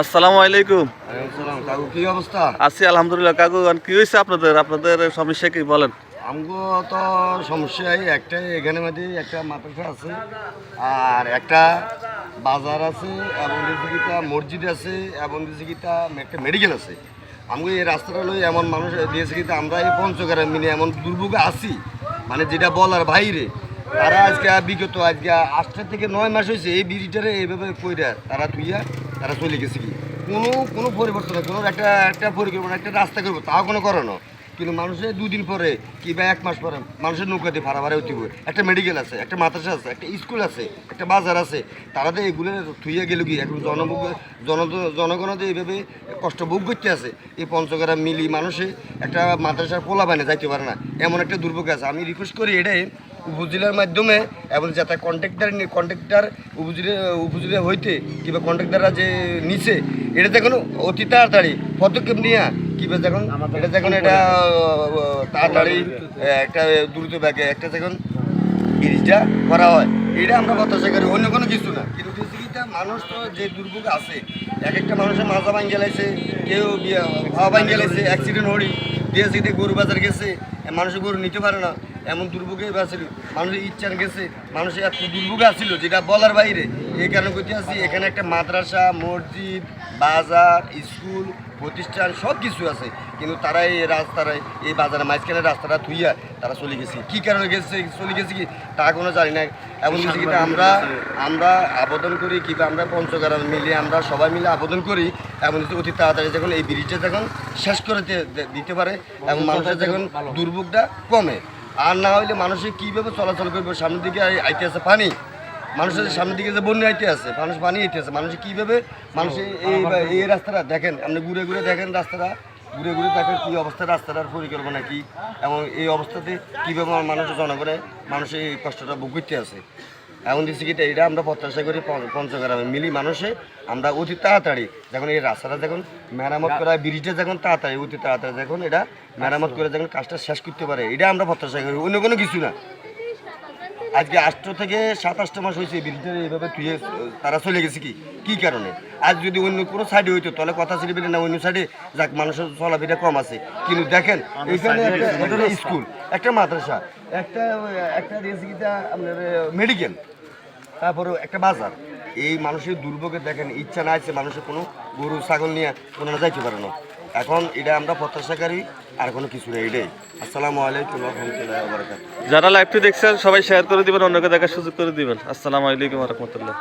আসসালামু আলাইকুম। কাকু কি অবস্থা? আছি আলহামদুলিল্লাহ। কাকু কি হয়েছে আপনাদের আপনাদের সমস্যা কি বলেন? আমগো তো সমস্যাই একটাই, এখানে মধ্যে একটা মাদ্রাসা আছে আর একটা বাজার আছে এবং দিদিকিটা মসজিদ আছে এবং দিদিকিটা একটা মেডিকেল আছে। আমগো এই রাস্তাটা লই এমন মানুষ দিয়েছে কিন্তু আমরা এই পঞ্চগ্রাম মিলে এমন দুর্ভোগে আছি, মানে যেটা বলার বাইরে। তারা আজকে বিগত 8 থেকে 9 মাস হয়েছে এই ব্রিজটারে এইভাবে কইরা তারা তুইয়া তারা চলে গেছে কি কোনো পরিবর্তন নেই, কোনো একটা পরিকল্পনা একটা রাস্তা করবো তাও কোনো করানো, কিন্তু মানুষের 2 দিন পরে কিংবা 1 মাস পরে মানুষের নৌকা দিয়ে ভাড়া হইতে হবে। একটা মেডিকেল আছে, একটা মাদ্রাসা আছে, একটা স্কুল আছে, একটা বাজার আছে, তারা তো এগুলো থুইয়া গেল কি এখন জনগণ এইভাবে কষ্ট ভোগ করতে আছে। এই পঞ্চগ্রাম মিলি মানুষে একটা মাদ্রাসার পোলা বানে যাইতে পারে না, এমন একটা দুর্ভোগ আছে। আমি রিকোয়েস্ট করি এটাই উপজেলার মাধ্যমে এবং যাতে কন্ট্রাক্টর উপজেলা হইতে কিংবা কন্ট্রাক্টাররা যে নিচে এটা দেখুন অতি তাড়াতাড়ি পদক্ষেপ নিয়ে কিংবা যখন এটা তাড়াতাড়ি একটা দ্রুত ব্যাগে একটা যখন ব্রিজটা করা হয়, এটা আমরা প্রত্যাশা করি, অন্য কোনো কিছু না। কিন্তু বেসিকটা মানুষ তো যে দুর্ভোগ আছে, এক একটা মানুষের মাজা ভাঙ গেলাইছে, কেউ হাওয়া ভাঙ গেলাইছে, অ্যাক্সিডেন্ট হরি দিয়ে সিটে গরু বাজার গেছে, মানুষের গরু নিতে পারে না, এমন দুর্ভোগে আসছিল। মানুষের ইচ্ছান গেছে, মানুষের এত দুর্ভোগ আসছিল যেটা বলার বাইরে। এই কারণে করতে আসছি এখানে একটা মাদ্রাসা, মসজিদ, বাজার, স্কুল, প্রতিষ্ঠান সব কিছু আছে, কিন্তু তারা এই রাস্তায় এই বাজারের মাঝখানে রাস্তাটা ধুইয়া তারা চলে গেছে। কী কারণে চলে গেছে কি তা কোনো জানি না। এমন কিছু কিন্তু আমরা আবেদন করি কিংবা আমরা পঞ্চগ্রাম মিলে আমরা সবাই মিলে আবেদন করি এমন কিছু অতি তাড়াতাড়ি যখন এই ব্রিজটা যখন শেষ করে দিতে পারে এবং মানুষের যখন দুর্ভোগটা কমে। আর না হইলে মানুষের কীভাবে চলাচল করবে, সামনের দিকে আইতে আছে পানি, মানুষের সামনের দিকে যে বন্যা আইতে আছে, মানুষ পানি আইতে আছে, মানুষ কীভাবে মানুষের এই রাস্তাটা দেখেন, আপনি ঘুরে ঘুরে দেখেন রাস্তাটা, ঘুরে ঘুরে দেখেন কী অবস্থা, রাস্তাটার পরিকল্পনা কী এবং এই অবস্থাতে কীভাবে মানুষের জনগণের মানুষের এই কষ্টটা ভোগ করতে আছে। এমন দিচ্ছি কি এটা আমরা প্রত্যাশা করি পঞ্চগ্রামে মিলি মানুষে আমরা অতি তাড়াতাড়ি যখন এই রাস্তাটা যখন মেরামত করা হয়, ব্রিজটা যখন তাড়াতাড়ি অতি তাড়াতাড়ি যখন এটা মেরামত করে যখন কাজটা শেষ করতে পারে, এটা আমরা প্রত্যাশা করি, অন্য কোনো কিছু না। আজকে 8 থেকে 27 মাস হয়েছে ব্রিজটা এইভাবে তুই তারা চলে গেছে কি কারণে। আজ যদি অন্য কোনো সাইডে হইতো তাহলে কথা ছিল না, অন্য সাইডে যাক মানুষের চলাফেরা কম আছে, কিন্তু দেখেন এইখানে একটা স্কুল, একটা মাদ্রাসা, একটা রেসিকিটা আপনার মেডিকেল, তারপরে একটা বাজার, এই মানুষের দুর্ভোগে দেখেন ইচ্ছা না আছে মানুষের কোনো গরু ছাগল নিয়ে ওনারা যাইতে পারে না। এখন এটা আমরা প্রত্যাশাকারী, আর কোনো কিছু নেই। এটাই। আসসালামু আলাইকুম ওয়া রাহমাতুল্লাহি ওয়া বারাকাতুহু। যারা লাইভটি দেখছেন সবাই শেয়ার করে দিবেন, অন্যকে দেখার সুযোগ করে দিবেন। আসসালামু আলাইকুম ওয়া রাহমাতুল্লাহ।